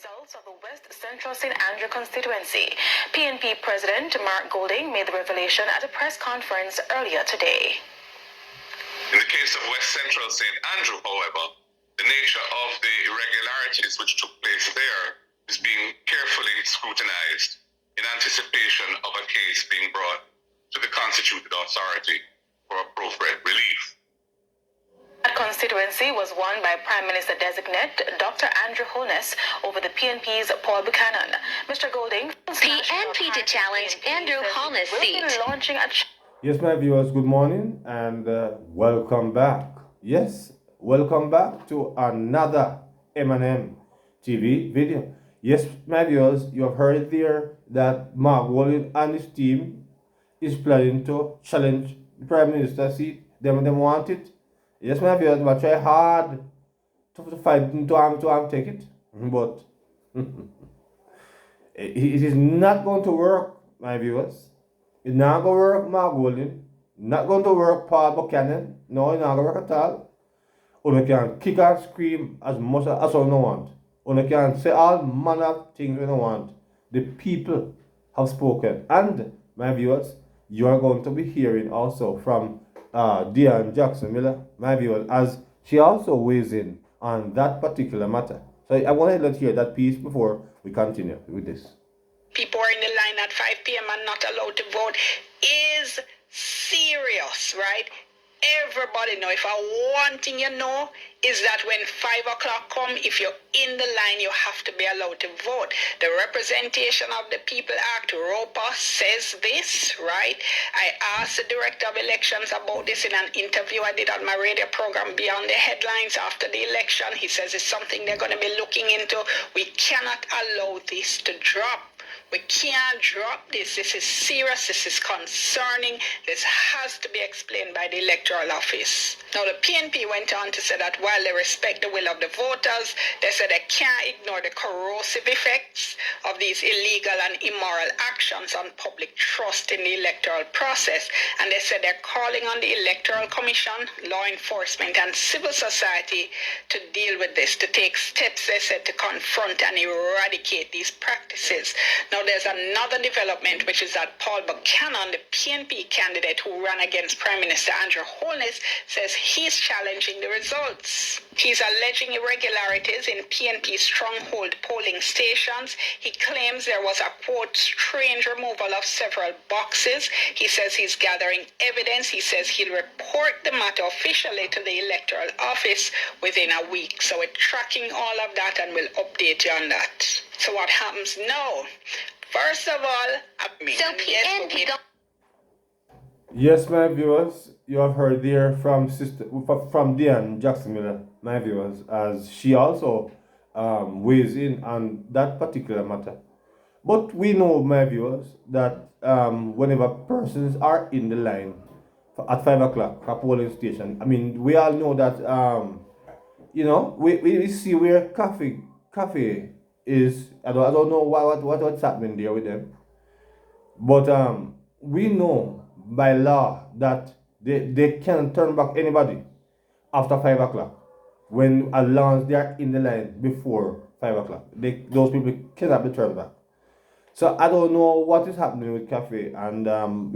results of the West Central St. Andrew constituency. PNP President Mark Golding made the revelation at a press conference earlier today. In the case of West Central St. Andrew, however, the nature of the irregularities which took place there is being carefully scrutinized in anticipation of a case being brought to the constituted authority for appropriate relief. That constituency was won by Prime Minister-designate Dr. Andrew Holness over the PNP's Paul Buchanan. Mr. Golding, PNP to challenge Andrew Holness' seat. Launching a Yes, my viewers, good morning and welcome back. Yes, welcome back to another M&M TV video. Yes, my viewers, you have heard there that Mark Golding and his team is planning to challenge the Prime Minister seat. Them want it. Yes, my viewers, but try hard to fight to take it. But it is not going to work, my viewers. It's not going to work, Mark Golding. Not going to work, Paul Buchanan. No, it's not going to work at all. You can kick and scream as much as you want. You can say all manner of things you want. The people have spoken. And, my viewers, you are going to be hearing also from Diane Jackson Miller, my viewers, as she also weighs in on that particular matter. So I want to let hear that piece before we continue with this. People are in the line at 5 p.m. and not allowed to vote is serious, right? Everybody know. If one thing you know is that when 5 o'clock come, if you're in the line, you have to be allowed to vote. The Representation of the People Act, ROPA, says this, right? I asked the Director of Elections about this in an interview I did on my radio program Beyond the Headlines after the election. He says it's something they're going to be looking into. We cannot allow this to drop. We can't drop this. This is serious. This is concerning. This has to be explained by the Electoral Office. Now, the PNP went on to say that while they respect the will of the voters, they said they can't ignore the corrosive effects of these illegal and immoral actions on public trust in the electoral process. And they said they're calling on the Electoral Commission, law enforcement, and civil society to deal with this, to take steps, they said, to confront and eradicate these practices. Now, there's another development, which is that Paul Buchanan, the PNP candidate who ran against Prime Minister Andrew Holness, says he's challenging the results. He's alleging irregularities in PNP stronghold polling stations. He claims there was a, quote, strange removal of several boxes. He says he's gathering evidence. He says he'll report the matter officially to the Electoral Office within a week. So we're tracking all of that and we'll update you on that. So what happens now? First of all, PNP Yes, my viewers, you have heard there from Diane Jackson Miller, my viewers, as she also weighs in on that particular matter. But we know, my viewers, that whenever persons are in the line at 5 o'clock for polling station, I mean, we all know that, we see where cafe is. I don't know what's happening there with them. But we know by law that they can't turn back anybody after 5 o'clock, when as long as they are in the line before 5 o'clock. Those people cannot be turned back. So I don't know what is happening with cafe, and I'm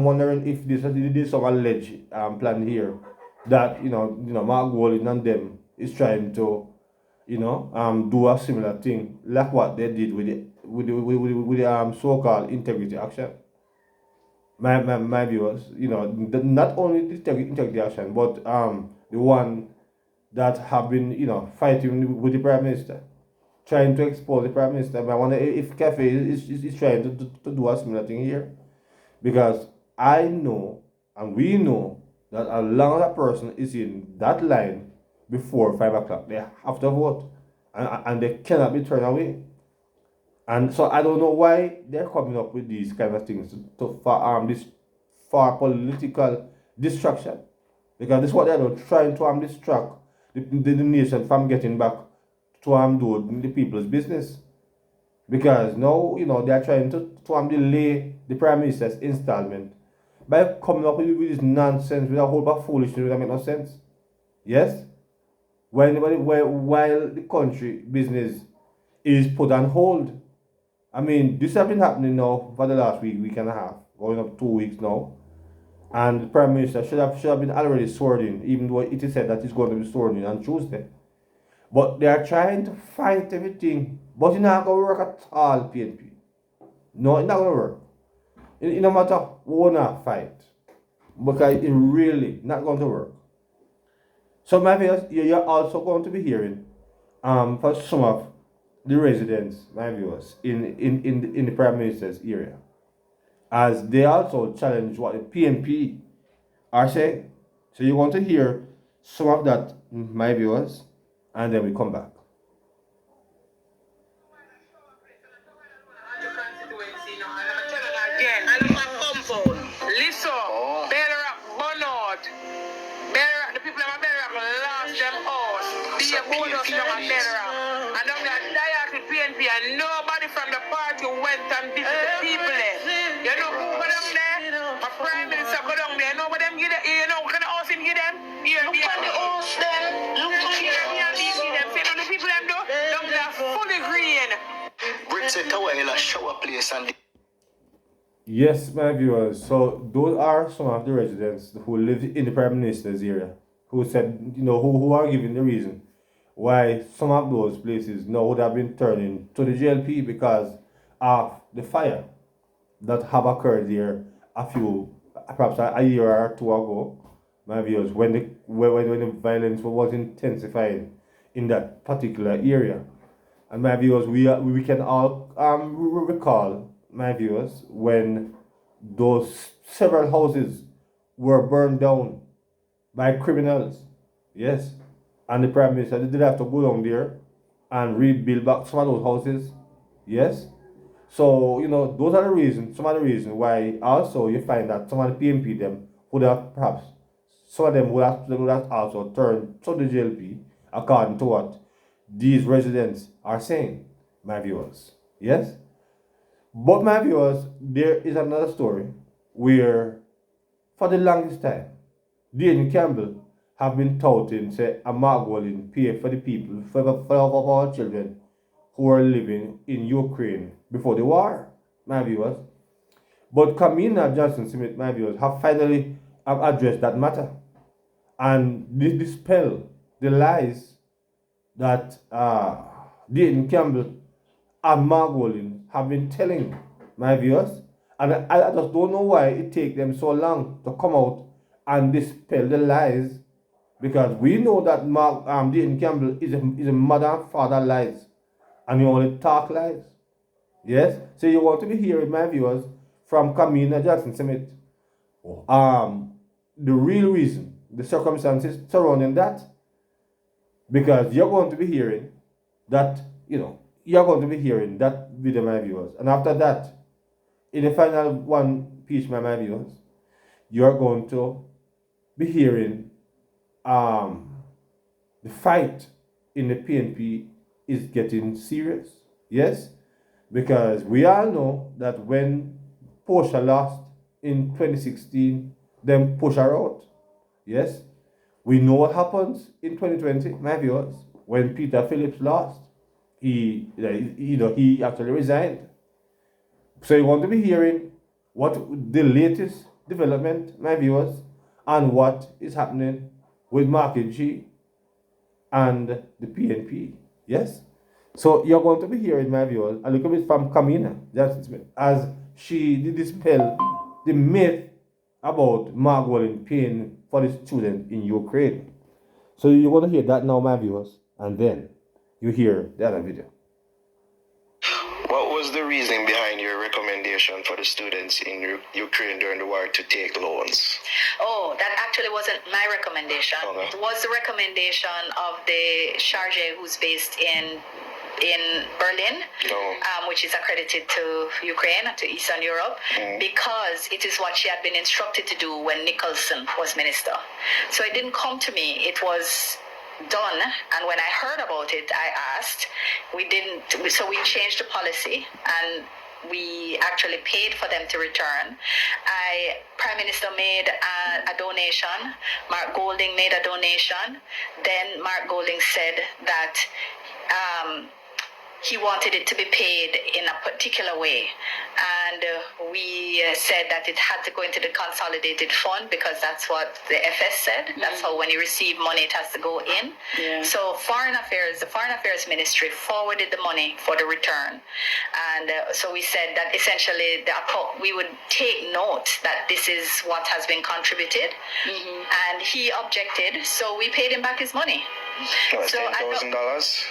wondering if this is some alleged plan here that Mark Golding and them is trying to do a similar thing like what they did with the so-called integrity action. My viewers, not only the integrity action, but the one that have been fighting with the Prime Minister, trying to expose the Prime Minister. I wonder if Cafe is trying to do a similar thing here, because I know and we know that as long as a person is in that line before 5 o'clock, they have to vote, and they cannot be turned away. And so I don't know why they're coming up with these kind of things for political distraction, because this is what they're doing, trying to distract the nation from getting back to do the people's business. Because now they're trying to delay the Prime Minister's installment by coming up with this nonsense, with a whole bunch of foolishness that make no sense. Yes? while the country business is put on hold. I mean, this has been happening now for the last week and a half, going up 2 weeks now. And the Prime Minister should have been already sworn in, even though it is said that he's going to be sworn in on Tuesday. But they are trying to fight everything. But it's not going to work at all, PNP. No, it's not going to work. It no matter who not fight. Because it's really not going to work. So my viewers, you're also going to be hearing for some of the residents, my viewers, in the Prime Minister's area. As they also challenge what the PNP are saying. So you're going to hear some of that, my viewers, and then we come back. Listen, better up, burnout. Better up, the people that are better up, lost them all. Be a bonus, them are better up. And I'm not tired with PNP, and nobody from the party went and visit the people there. You know who go down there? My Prime Minister go down there. Nobody them give them, you know, can I ask him give them? Here, look at the host them. Look at them. See, the people them do? Down there fully green. Brits it away in a shower place and Yes, my viewers. So those are some of the residents who live in the Prime Minister's area, who said, who are giving the reason why some of those places now would have been turning to the GLP because of the fire that have occurred there perhaps a year or two ago, my viewers, when the violence was intensified in that particular area. And my viewers, we can all recall, my viewers, when those several houses were burned down by criminals. Yes. And the Prime Minister did have to go down there and rebuild back some of those houses. Yes. So, those are some of the reasons why also you find that some of the PMP them would have perhaps, some of them would have also turned to the JLP according to what these residents are saying, my viewers. Yes? But my viewers, there is another story where, for the longest time, Dayton Campbell have been touting, say, a Markie pay for the people, for our children who are living in Ukraine before the war, my viewers. But Kamina Johnson-Smith, my viewers, have finally addressed that matter and dispel the lies that Dayton Campbell and Markie have been telling, my viewers. And I just don't know why it takes them so long to come out and dispel the lies, because we know that Dayton Campbell is a mother and father lies, and he only talk lies. Yes? So you want to be hearing, my viewers, from Kamina Jackson-Smith, the real reason, the circumstances surrounding that, because you're going to be hearing that, you're going to be hearing that video, my viewers. And after that, in the final one piece, my viewers, you're going to be hearing the fight in the PNP is getting serious. Yes? Because we all know that when Portia lost in 2016, then push her out. Yes? We know what happens in 2020, my viewers, when Peter Phillips lost. He actually resigned. So you want to be hearing what the latest development, my viewers, and what is happening with Markie G and the PNP. Yes? So you're going to be hearing, my viewers, a little bit from Kamina Jackson-Smith, as she did dispel the myth about Markie paying for the student in Ukraine. So you're going to hear that now, my viewers, and then you hear the other video. what was the reason behind your recommendation for the students in Ukraine during the war to take loans? Oh, that actually wasn't my recommendation. Okay. It was the recommendation of the Charge, who's based in Berlin, which is accredited to Ukraine, to Eastern Europe, because it is what she had been instructed to do when Nicholson was minister. So it didn't come to me. It was done, and when I heard about it, I asked. So we changed the policy, and we actually paid for them to return. Prime Minister made a donation. Mark Golding made a donation. Then Mark Golding said that he wanted it to be paid in a particular way. And we said that it had to go into the consolidated fund because that's what the FS said. That's how when you receive money, it has to go in. Yeah. So the Foreign Affairs Ministry forwarded the money for the return. And so we said that essentially we would take note that this is what has been contributed. And he objected, so we paid him back his money. So $10,000?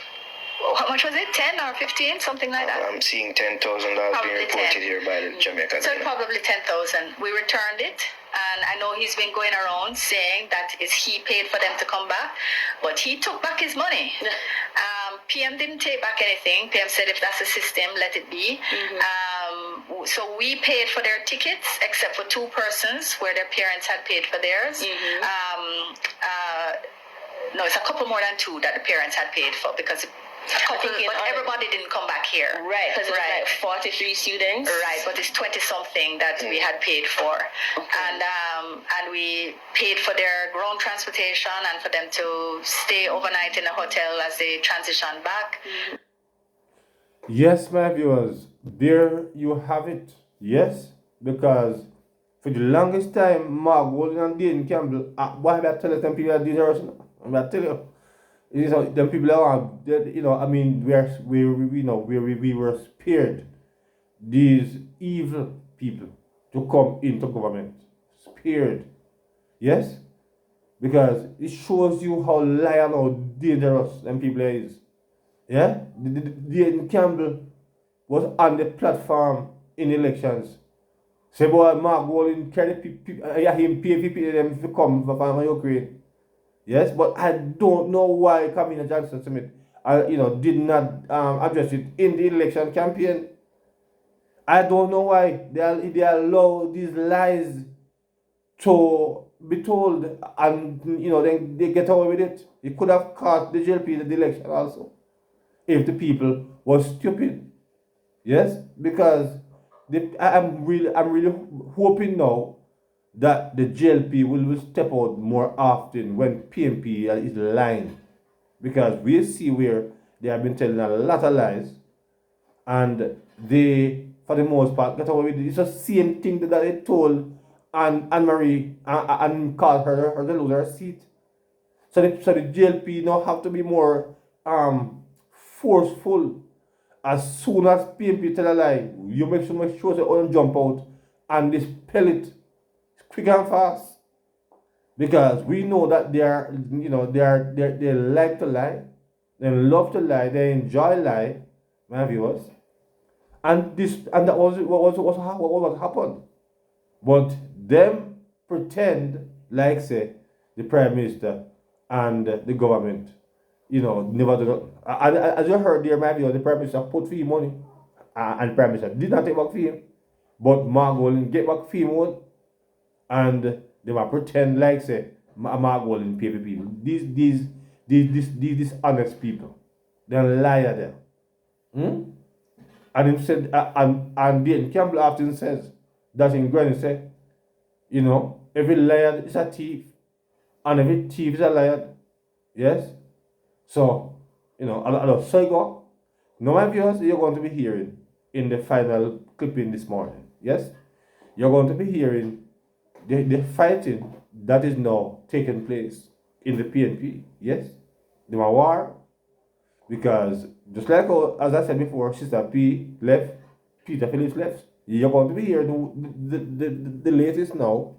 How much was it? 10 or 15? Something like that? I'm seeing $10,000 being Probably reported 10. here by the Jamaican. So probably 10,000. We returned it, and I know he's been going around saying that he paid for them to come back, but he took back his money. PM didn't take back anything. PM said if that's the system, let it be. So we paid for their tickets, except for 2 persons where their parents had paid for theirs. No, it's a couple more than 2 that the parents had paid for because but everybody didn't come back here. Right, because it was like 43 students. Right, but it's 20-something that we had paid for. And we paid for their ground transportation and for them to stay overnight in a hotel as they transition back. Yes, my viewers, there you have it. Yes, because for the longest time, Mark Golding and Dayton Campbell, what have I tell them people are dangerous? I'm going to tell you. Them people are, I mean, we were spared these evil people to come into government. Spared. Yes? Because it shows you how liar and how dangerous them people is. Yeah? Dayton Campbell was on the platform in elections. Say, boy, Mark Golding carry people, him pay people them to come from Ukraine. Yes, but I don't know why Kamina Jackson Smith, did not address it in the election campaign. I don't know why they allow these lies to be told, and then they get away with it. It could have cost the JLP the election also, if the people were stupid. Yes, because I'm really hoping now that the JLP will step out more often when PNP is lying. Because we see where they have been telling a lot of lies, and they, for the most part, get away with it. It's the same thing that they told Anne-Marie and called her to lose her seat. So the JLP now have to be more forceful. As soon as PNP tell a lie, you make sure they don't jump out and dispel it quick and fast, because we know that they like to lie, they love to lie, they enjoy lie, my viewers, and that was what happened. But them pretend like say the Prime Minister and the government, never do that. As you heard there, my viewers, the Prime Minister put fee money, and the Prime Minister did not take back fee, but Mark Golding get back fee money. And they will pretend like say Mark Golding pay people. These dishonest people, they're liar there. And him said, and Dayton Campbell often says that in Granny say, every liar is a thief, and every thief is a liar. Yes. So so you go. Now, my viewers, you're going to be hearing in the final clipping this morning. Yes, you're going to be hearing the fighting that is now taking place in the PNP. Yes, the war, because just like as I said before, Sister P left, Peter Phillips left. You're going to be hearing the latest now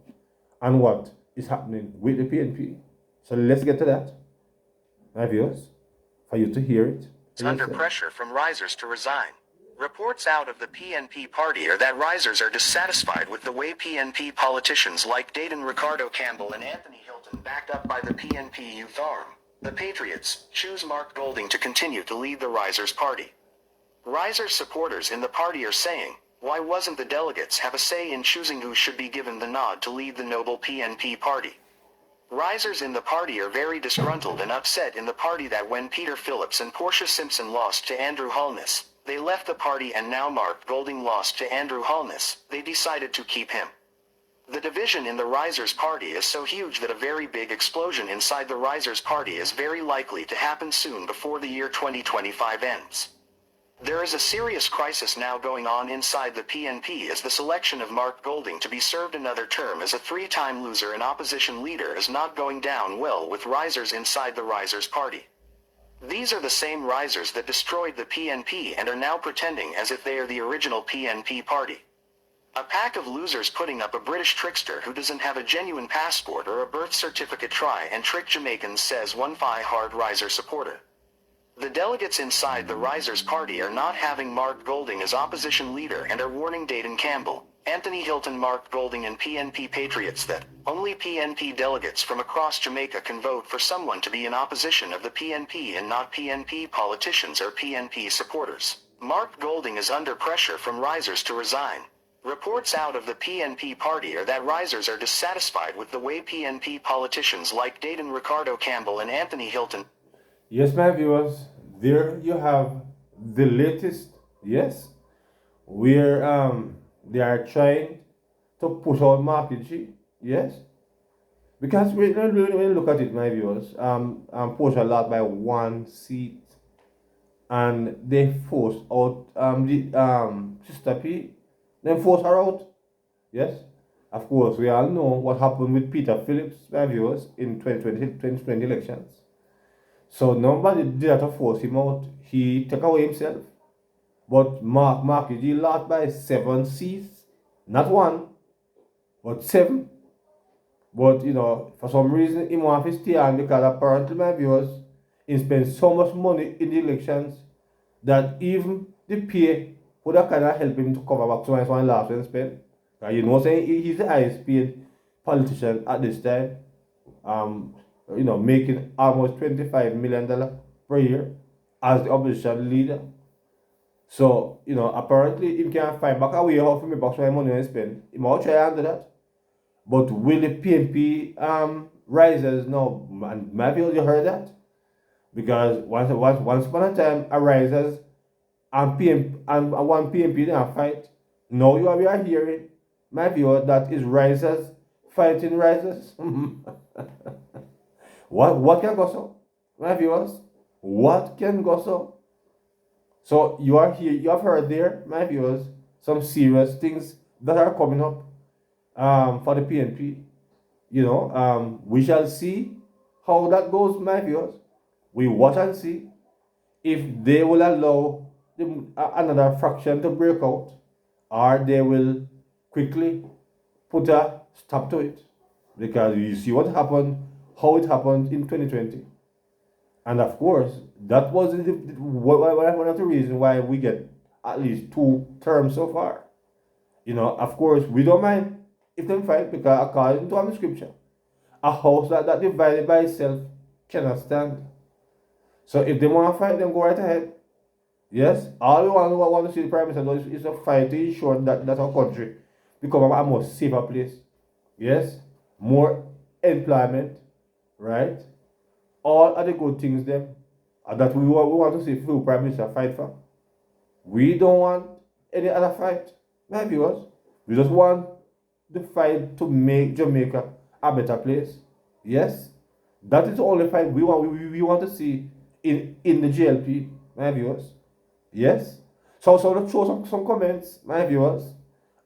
and what is happening with the PNP. So let's get to that, my viewers, for you to hear it. It's under pressure from risers to resign. Reports out of the PNP party are that risers are dissatisfied with the way PNP politicians like Dayton Ricardo Campbell and Anthony Hilton, backed up by the PNP youth arm, the Patriots, choose Mark Golding to continue to lead the risers party. Risers supporters in the party are saying, why wasn't the delegates have a say in choosing who should be given the nod to lead the noble PNP party? Risers in the party are very disgruntled and upset in the party that when Peter Phillips and Portia Simpson lost to Andrew Holness, They left the party and now Mark Golding lost to Andrew Holness. They decided to keep him. The division in the Risers Party is so huge that a very big explosion inside the Risers Party is very likely to happen soon before the year 2025 ends. There is a serious crisis now going on inside the PNP as the selection of Mark Golding to be served another term as a three-time loser and opposition leader is not going down well with risers inside the Risers Party. These are the same risers that destroyed the PNP and are now pretending as if they are the original PNP party. A pack of losers putting up a British trickster who doesn't have a genuine passport or a birth certificate try and trick Jamaicans, says one hard riser supporter. The delegates inside the Risers Party are not having Mark Golding as opposition leader and are warning Dayton Campbell, Anthony Hilton, Mark Golding and PNP patriots that only PNP delegates from across Jamaica can vote for someone to be in opposition of the PNP and not PNP politicians or PNP supporters. Mark Golding is under pressure from risers to resign. Reports out of the PNP party are that risers are dissatisfied with the way PNP politicians like Dayton Ricardo Campbell and Anthony Hilton. Yes, my viewers, there you have the latest, yes, where they are trying to push out Markie G, yes, because when you look at it, my viewers, push a lot by 1 seat, and they forced out Sister P. Then force her out. Yes. Of course, we all know what happened with Peter Phillips, my viewers, in 2020 elections. So nobody did that to force him out. He took away himself. But Markie G lost by 7 seats. Not 1, but 7. But, you know, for some reason, he wanted to stay on because apparently, my viewers, he spent so much money in the elections that even the pay would have kind of helped him to cover back so much one last one spent. You know, saying he's the highest paid politician at this time. You know, making almost $25 million per year as the opposition leader. So, you know, apparently he can find back a way how to make back some money and spend. He might try and do that. But will the PNP risers now, and maybe you heard that? Because once upon a time, a risers and one PNP didn't fight. Now we are hearing, my viewer, that is risers fighting risers. What can go so, my viewers? What can go so? So you are here, you have heard there, my viewers, some serious things that are coming up for the PNP. You know, we shall see how that goes, my viewers. We watch and see if they will allow another fraction to break out, or they will quickly put a stop to it. Because you see what happened, how it happened in 2020. And of course, that was one of the reasons why we get at least 2 terms so far. You know, of course, we don't mind if they fight, because according to our scripture, a house that divided by itself cannot stand. So if they want to fight, then go right ahead. Yes, all we want to see the Prime Minister do is a fight to ensure that our country become a more safer place. Yes, more employment, right? All of the good things them that we want to see the Prime Minister fight for. We don't want any other fight, my viewers. We just want the fight to make Jamaica a better place. Yes, that is the only fight we want to see in the GLP, my viewers. Yes. So let's show some comments, my viewers,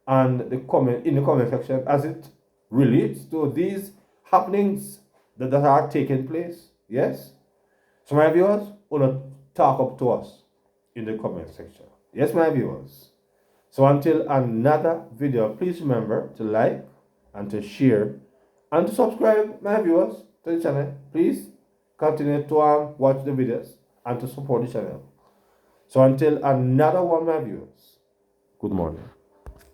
and in the comment section as it relates to these happenings that are taking place. Yes. So my viewers, wanna talk up to us in the comment section. Yes, my viewers. So until another video, please remember to like and to share and to subscribe, my viewers, to the channel. Please continue to watch the videos and to support the channel. So until another one, my viewers, good morning.